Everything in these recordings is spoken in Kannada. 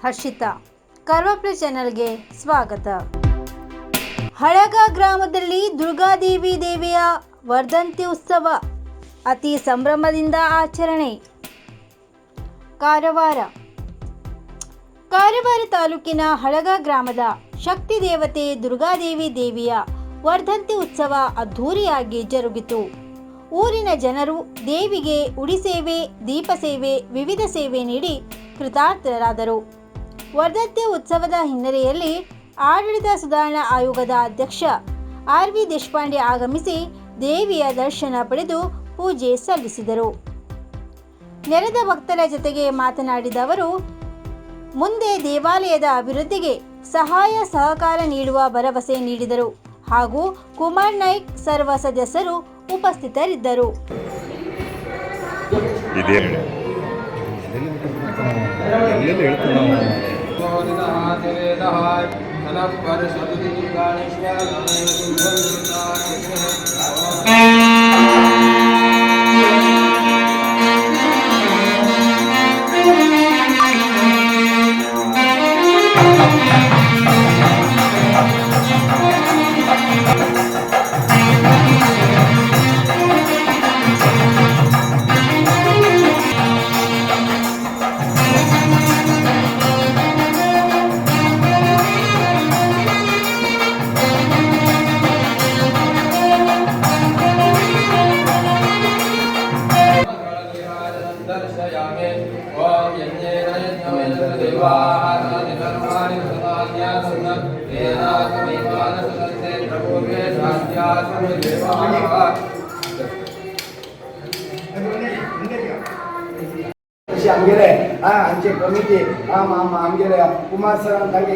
ಹರ್ಷಿತಾ. ಕರ್ವಾಪ್ಲೆ ಚಾನೆಲ್ಗೆ ಸ್ವಾಗತ. ಹಳಗ ಗ್ರಾಮದಲ್ಲಿ ದುರ್ಗಾದೇವಿ ದೇವಿಯ ವರ್ಧಂತಿ ಉತ್ಸವ ಅತಿ ಸಂಭ್ರಮದಿಂದ ಆಚರಣೆ. ಕಾರವಾರ ತಾಲೂಕಿನ ಹಳಗ ಗ್ರಾಮದ ಶಕ್ತಿ ದೇವತೆ ದುರ್ಗಾದೇವಿ ದೇವಿಯ ವರ್ಧಂತಿ ಉತ್ಸವ ಅದ್ಧೂರಿಯಾಗಿ ಜರುಗಿತು. ಊರಿನ ಜನರು ದೇವಿಗೆ ಉಡಿ ಸೇವೆ, ದೀಪ ಸೇವೆ, ವಿವಿಧ ಸೇವೆ ನೀಡಿ ಕೃತಾರ್ಥರಾದರು. ವರ್ಧಂತಿ ಉತ್ಸವದ ಹಿನ್ನೆಲೆಯಲ್ಲಿ ಆಡಳಿತ ಸುಧಾರಣಾ ಆಯೋಗದ ಅಧ್ಯಕ್ಷ ಆರ್.ವಿ. ದೇಶಪಾಂಡೆ ಆಗಮಿಸಿ ದೇವಿಯ ದರ್ಶನ ಪಡೆದು ಪೂಜೆ ಸಲ್ಲಿಸಿದರು. ನೆರೆದ ಭಕ್ತರ ಜೊತೆಗೆ ಮಾತನಾಡಿದ ಅವರು, ಮುಂದೆ ದೇವಾಲಯದ ಅಭಿವೃದ್ಧಿಗೆ ಸಹಾಯ ಸಹಕಾರ ನೀಡುವ ಭರವಸೆ ನೀಡಿದರು. ಹಾಗೂ ಕುಮಾರ್ ನಾಯ್ಕ್ ಸರ್ವ ಸದಸ್ಯರು ಉಪಸ್ಥಿತರಿದ್ದರು. आमगेले आमचे कमिटी आमगेले कुमार सरान तांगे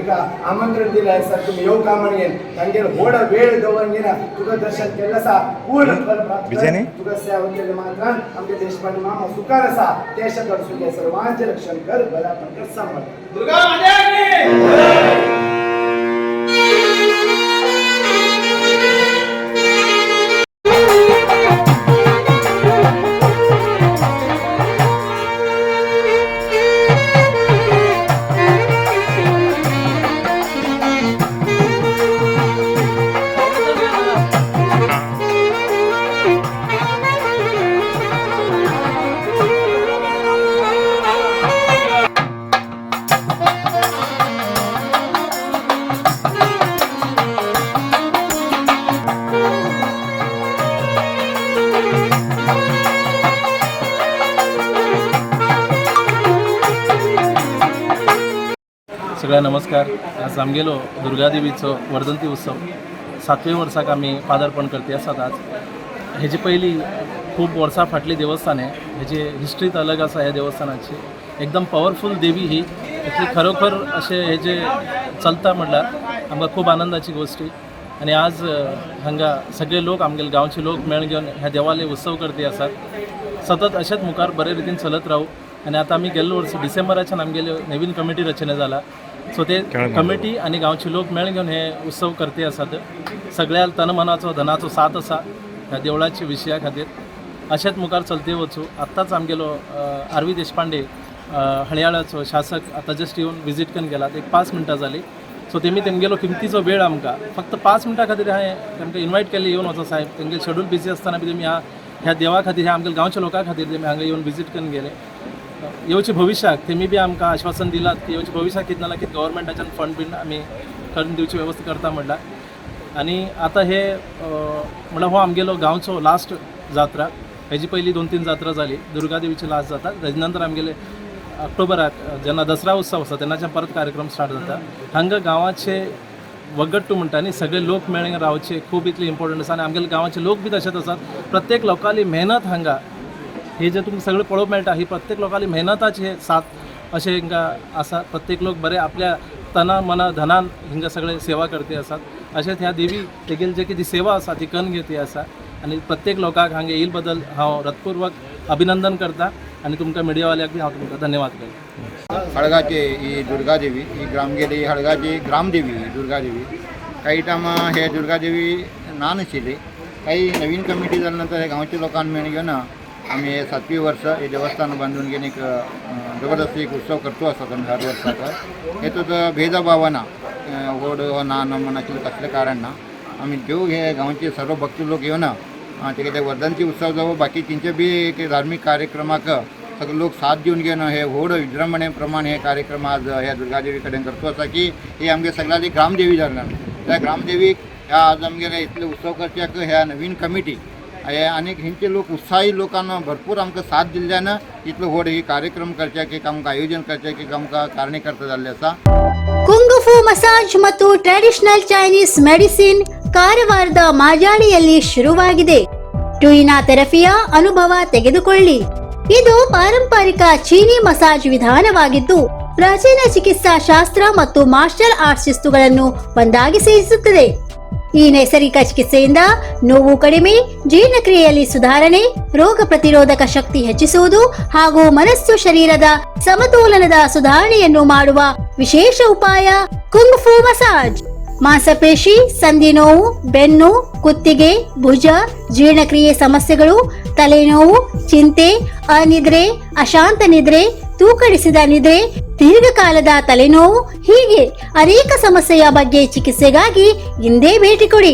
आमंत्रण दिले सर तुम्ही येऊ का म्हणून तांगे होड वेळ दवरगेना तुका दर्शन केलं सा पूर्ण फल प्राप्त तुका सेवा केले मात्र आमचे देशपांडे मामा सुकार असा देश करसुके सर्वांचे रक्षण कर भला पण सांभाळ दुर्गा माता की सगळ्या नमस्कार. आज आमगेलो दुर्गादेवीचो वर्धंती उत्सव 7वे वर्साक आमी पादार्पण करते आसात. आज हेजे पयली खूब वर्सां फाटली देवस्थान हेजी हिस्ट्रीच अलग आसा. ह्या देवस्थानाची एकदम पॉवरफूल देवी ही खरोखर अशें हेजे चलता म्हटल्यार आमकां खूब आनंदाची गोष्टी. आनी आज हांगा सगळे लोक आमगेले गांवचे लोक मेळ घेवन ह्या देवालय उत्सव करते आसात. सतत अशेंच मुखार बरे रितीन चलत रावू. आनी आतां आमी गेल्लो वर्स डिसेंबराच्यान आमगेले नवीन कमिटी रचने जाला. सो ते कमिटी आनी गांवचे लोक मेळ घेवन हे उत्सव करते आसात. सगळ्या तनमनाचो धनाचो साथ आसा ह्या देवळाच्या विशया खातीर. अशेंच मुखार चलते वचूं. आत्ताच आमगेलो आर.वी. देशपांडे हळयाळाचो शासक आतां जस्ट येवन विजीट करून गेलात. एक 5 मिनटां जाली. सो तेमी तेंगेलो किमतीचो वेळ आमकां फक्त 5 मिनटां खातीर हांवें तांकां इन्वायट केल्लें येवन वचो साहेब. तेंगे शेड्यूल बिजी आसतना बी तेमी ह्या देवा खातीर ह्या आमगेल्या गांवच्या लोकां खातीर तेमी हांगा येवन विजीट करून गेले. येवचे भविश्याक तेमी बी आमकां आश्वासन दिलात की येवचे भविश्याक कितें जालां की गव्हर्मेंटाच्यान फंड बीन आमी करून दिवची वेवस्था करता म्हटल्यार. आनी आतां हे म्हळ्यार हो आमगेलो गांवचो लास्ट जात्रा. हेजी पयली 2-3 जात्रा जाली. दुर्गादेवीची लास्ट जाता. तेजे नंतर आमगेले ऑक्टोबराक जेन्ना दसरा उत्सव आसा तेन्नाच्यान परत कार्यक्रम स्टार्ट जाता. हांगा गांवाचे वगट्टू म्हणटा न्ही सगळे लोक मेळून रावचे खूब इतले इम्पॉर्टंट आसा. आनी आमगेले गांवाचे लोक बी तशेंच आसात. प्रत्येक लोकांली मेहनत हांगा हे जे तुमकां सगळें पळोवंक मेळटा ही प्रत्येक लोकांली मेहनताची साथ अशें हिंगा आसा. प्रत्येक लोक बरे आपल्या तना मना धनान हिंगा सगळे सेवा करते आसात. अशेंच ह्या देवी तेगेली जी कितें सेवा आसा ती करून घेती आसा. आनी प्रत्येक लोकांक हांगा येयले बद्दल हांव हृदयपूर्वक अभिनंदन करता. आनी तुमकां मिडियावाल्याक बी हांव तुमकां धन्यवाद करता. हळगाचे ही दुर्गादेवी ही ग्रामगेली हळगाची ग्रामदेवी ही दुर्गादेवी. काही टायमा हे दुर्गादेवी ना नाशिल्ली. काही नवीन कमिटी जाल्या नंतर हे गांवच्या लोकांनी मेळून घेवन आम्ही 7वी वर्ष हे देवस्थान बांधून घेणे एक जबरदस्त एक उत्सव करतो असतात आम्ही हर वर्षाचा हे तर भेदभावाना गोड ना म्हणायचं कसल्या कारण ना आम्ही जेव हे गावचे सर्व भक्त लोक येऊन ते ते वर्धंती उत्सव जावं बाकी त्यांचे बी एक धार्मिक कार्यक्रमाक सगळे लोक साथ देऊन घेणं हे व्हड विजृंभणेप्रमाणे हे कार्यक्रम आज ह्या दुर्गादेवी कडेन करतो असा की हे आमगे सगळ्याची ग्रामदेवी जाणार त्या ग्रामदेवी ह्या आज आमगेले इतले उत्सव करच्याक ह्या नवीन कमिटी अनेक हिंचे लोक उत्साही लोकांना भरपूर आमकां साथ दिल्ल्यानं इतलो व्हड ही कार्यक्रम करच्याक एक आमकां आयोजन करच्याक एक आमकां कारणीकर्ता जाल्ले आसा. ಕುಂಗುಫು ಮಸಾಜ್ ಮತ್ತು ಟ್ರೆಡಿಷನಲ್ ಚೈನೀಸ್ ಮೆಡಿಸಿನ್ ಕಾರವಾರದ ಮಾಜಾಳಿಯಲ್ಲಿ ಶುರುವಾಗಿದೆ. ಟುಯಿನಾ ಥೆರಪಿಯ ಅನುಭವ ತೆಗೆದುಕೊಳ್ಳಿ. ಇದು ಪಾರಂಪರಿಕ ಚೀನಿ ಮಸಾಜ್ ವಿಧಾನವಾಗಿದ್ದು ಪ್ರಾಚೀನ ಚಿಕಿತ್ಸಾ ಶಾಸ್ತ್ರ ಮತ್ತು ಮಾರ್ಷಲ್ ಆರ್ಟ್ಸ್ ಶಿಸ್ತುಗಳನ್ನು ಒಂದಾಗಿ ಸೇರಿಸುತ್ತದೆ. ಈ ನೈಸರ್ಗಿಕ ಚಿಕಿತ್ಸೆಯಿಂದ ನೋವು ಕಡಿಮೆ, ಜೀರ್ಣಕ್ರಿಯೆಯಲ್ಲಿ ಸುಧಾರಣೆ, ರೋಗ ಪ್ರತಿರೋಧಕ ಶಕ್ತಿ ಹೆಚ್ಚಿಸುವುದು ಹಾಗೂ ಮನಸ್ಸು ಶರೀರದ ಸಮತೋಲನದ ಸುಧಾರಣೆಯನ್ನು ಮಾಡುವ ವಿಶೇಷ ಉಪಾಯ ಕುಂಗ್ಫು ಮಸಾಜ್. ಮಾಂಸಪೇಶಿ, ಸಂಧಿ ನೋವು, ಬೆನ್ನು, ಕುತ್ತಿಗೆ, ಭುಜ, ಜೀರ್ಣಕ್ರಿಯೆ ಸಮಸ್ಯೆಗಳು, ತಲೆನೋವು, ಚಿಂತೆ, ಅನಿದ್ರೆ, ಅಶಾಂತ ನಿದ್ರೆ, ತೂಕಡಿಸಿದ ನಿದ್ರೆ, ದೀರ್ಘಕಾಲದ ತಲೆನೋವು ಹೀಗೆ ಅನೇಕ ಸಮಸ್ಯೆಯ ಬಗ್ಗೆ ಚಿಕಿತ್ಸೆಗಾಗಿ ಇಂದೇ ಭೇಟಿ ಕೊಡಿ.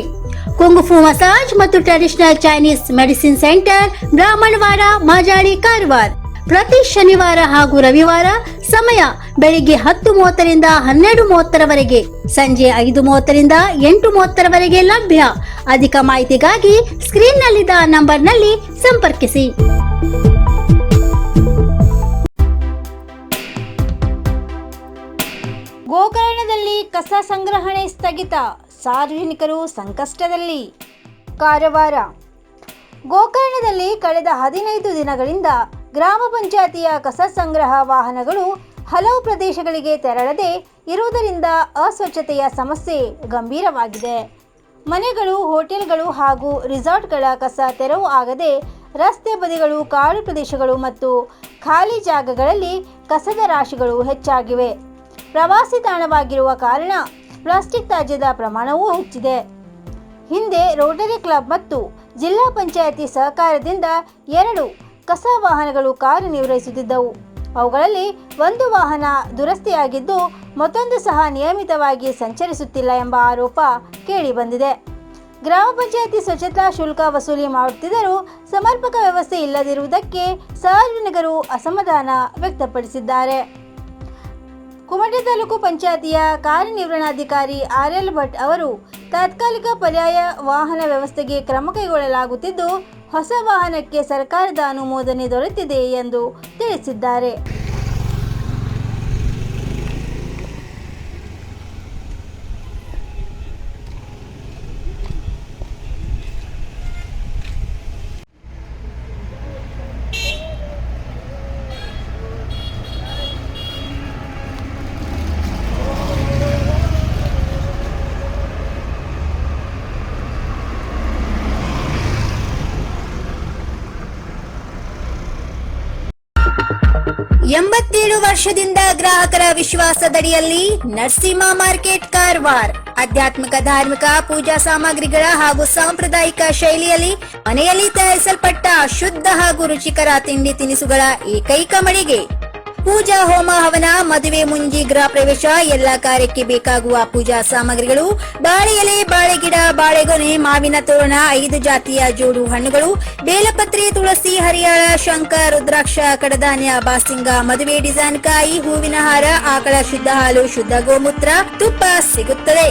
ಕುಂಗುಫು ಮಸಾಜ್ ಮತ್ತು traditional Chinese medicine centre, Brahmanawada, Majali, Karwar. ಪ್ರತಿ ಶನಿವಾರ ಹಾಗೂ ರವಿವಾರ. ಸಮಯ ಬೆಳಿಗ್ಗೆ 10:30ರಿಂದ 12:30ರವರೆಗೆ, ಸಂಜೆ 5:30ರಿಂದ 8:30ರವರೆಗೆ ಲಭ್ಯ. ಅಧಿಕ ಮಾಹಿತಿಗಾಗಿ ಸ್ಕ್ರೀನ್ನಲ್ಲಿದ್ದ ನಂಬರ್ನಲ್ಲಿ ಸಂಪರ್ಕಿಸಿ. ಗೋಕರ್ಣದಲ್ಲಿ ಕಸ ಸಂಗ್ರಹಣೆ ಸ್ಥಗಿತ, ಸಾರ್ವಜನಿಕರು ಸಂಕಷ್ಟದಲ್ಲಿ. ಕಾರವಾರ. ಗೋಕರ್ಣದಲ್ಲಿ ಕಳೆದ 15 ದಿನಗಳಿಂದ ಗ್ರಾಮ ಪಂಚಾಯತಿಯ ಕಸ ಸಂಗ್ರಹ ವಾಹನಗಳು ಹಲವು ಪ್ರದೇಶಗಳಿಗೆ ತೆರಳದೆ ಇರುವುದರಿಂದ ಅಸ್ವಚ್ಛತೆಯ ಸಮಸ್ಯೆ ಗಂಭೀರವಾಗಿದೆ. ಮನೆಗಳು, ಹೋಟೆಲ್ಗಳು ಹಾಗೂ ರೆಸಾರ್ಟ್ಗಳ ಕಸ ತೆರವು ಆಗದೆ ರಸ್ತೆ ಬದಿಗಳು, ಕಾಡು ಪ್ರದೇಶಗಳು ಮತ್ತು ಖಾಲಿ ಜಾಗಗಳಲ್ಲಿ ಕಸದ ರಾಶಿಗಳು ಹೆಚ್ಚಾಗಿವೆ. ಪ್ರವಾಸಿ ತಾಣವಾಗಿರುವ ಕಾರಣ ಪ್ಲಾಸ್ಟಿಕ್ ತ್ಯಾಜ್ಯದ ಪ್ರಮಾಣವೂ ಹೆಚ್ಚಿದೆ. ಹಿಂದೆ ರೋಟರಿ ಕ್ಲಬ್ ಮತ್ತು ಜಿಲ್ಲಾ ಪಂಚಾಯತಿ ಸಹಕಾರದಿಂದ 2 ಕಸ ವಾಹನಗಳು ಕಾರ್ಯನಿರ್ವಹಿಸುತ್ತಿದ್ದವು. ಅವುಗಳಲ್ಲಿ ಒಂದು ವಾಹನ ದುರಸ್ತಿಯಾಗಿದ್ದು ಮತ್ತೊಂದು ಸಹ ನಿಯಮಿತವಾಗಿ ಸಂಚರಿಸುತ್ತಿಲ್ಲ ಎಂಬ ಆರೋಪ ಕೇಳಿಬಂದಿದೆ. ಗ್ರಾಮ ಪಂಚಾಯತಿ ಸ್ವಚ್ಛತಾ ಶುಲ್ಕ ವಸೂಲಿ ಮಾಡುತ್ತಿದ್ದರೂ ಸಮರ್ಪಕ ವ್ಯವಸ್ಥೆ ಇಲ್ಲದಿರುವುದಕ್ಕೆ ಸಾರ್ವಜನಿಕರು ಅಸಮಾಧಾನ ವ್ಯಕ್ತಪಡಿಸಿದ್ದಾರೆ. ಕುಮಟಾ ತಾಲೂಕು ಪಂಚಾಯತಿಯ ಕಾರ್ಯನಿರ್ವಹಣಾಧಿಕಾರಿ RL ಭಟ್ ಅವರು ತಾತ್ಕಾಲಿಕ ಪರ್ಯಾಯ ವಾಹನ ವ್ಯವಸ್ಥೆಗೆ ಕ್ರಮ ಕೈಗೊಳ್ಳಲಾಗುತ್ತಿದ್ದು ಹೊಸ ವಾಹನಕ್ಕೆ ಸರ್ಕಾರದ ಅನುಮೋದನೆ ದೊರೆತಿದೆ ಎಂದು ತಿಳಿಸಿದ್ದಾರೆ. ಎಂಬತ್ತೇಳು ವರ್ಷದಿಂದ ಗ್ರಾಹಕರ ವಿಶ್ವಾಸದಡಿಯಲ್ಲಿ ನರಸಿಂಹ ಮಾರ್ಕೆಟ್ ಕಾರವಾರ. ಆಧ್ಯಾತ್ಮಿಕ, ಧಾರ್ಮಿಕ, ಪೂಜಾ ಸಾಮಗ್ರಿಗಳ ಹಾಗೂ ಸಾಂಪ್ರದಾಯಿಕ ಶೈಲಿಯಲ್ಲಿ ಮನೆಯಲ್ಲಿ ತಯಾರಿಸಲ್ಪಟ್ಟ ಶುದ್ಧ ಹಾಗೂ ರುಚಿಕರ ತಿಂಡಿ ತಿನಿಸುಗಳ ಏಕೈಕ ಮಳಿಗೆ. ಪೂಜಾ, ಹೋಮ, ಹವನ, ಮದುವೆ, ಮುಂಜಿ, ಗೃಹ ಪ್ರವೇಶ ಎಲ್ಲ ಕಾರ್ಯಕ್ಕೆ ಬೇಕಾಗುವ ಪೂಜಾ ಸಾಮಗ್ರಿಗಳು, ಬಾಳೆ ಎಲೆ, ಬಾಳೆಗಿಡ, ಬಾಳೆಗೊನೆ, ಮಾವಿನ ತೋರಣ, 5 ಜಾತಿಯ ಜೋಡು ಹಣ್ಣುಗಳು, ಬೇಲಪತ್ರೆ, ತುಳಸಿ, ಹರಿಯಾಳ, ಶಂಖ, ರುದ್ರಾಕ್ಷ, ಕಡಧಾನ್ಯ, ಬಾಸಿಂಗ, ಮದುವೆ ಡಿಸೈನ್ ಕಾಯಿ, ಹೂವಿನ ಹಾರ, ಆಕಳ ಶುದ್ಧ ಹಾಲು, ಶುದ್ಧ ಗೋಮೂತ್ರ, ತುಪ್ಪ ಸಿಗುತ್ತದೆ.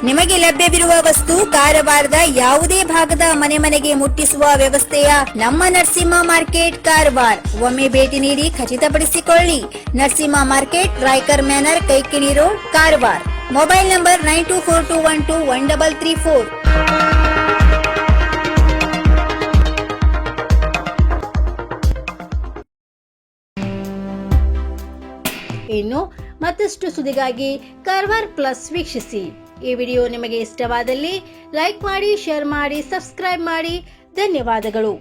ನಿಮಗೆ ಲಭ್ಯವಿರುವ ವಸ್ತು ಕಾರವಾರದ ಯಾವುದೇ ಭಾಗದ ಮನೆಗೆ ಮುಟ್ಟಿಸುವ ವ್ಯವಸ್ಥೆಯ ನಮ್ಮ ನರಸಿಂಹ ಮಾರ್ಕೆಟ್ ಕಾರವಾರ. ಒಮ್ಮೆ ಭೇಟಿ ನೀಡಿ ಖಚಿತಪಡಿಸಿಕೊಳ್ಳಿ. Narasimha market, Raikar manner, Kaikini road, Karwar. Mobile number 9242121334. ಇನ್ನು ಮತ್ತಷ್ಟು ಸುದ್ದಿಗಾಗಿ ಕಾರವಾರ ಪ್ಲಸ್ ವೀಕ್ಷಿಸಿ. ಈ ವಿಡಿಯೋ ನಿಮಗೆ ಇಷ್ಟವಾದಲ್ಲಿ ಲೈಕ್ ಮಾಡಿ, ಶೇರ್ ಮಾಡಿ, ಸಬ್ಸ್ಕ್ರೈಬ್ ಮಾಡಿ. ಧನ್ಯವಾದಗಳು.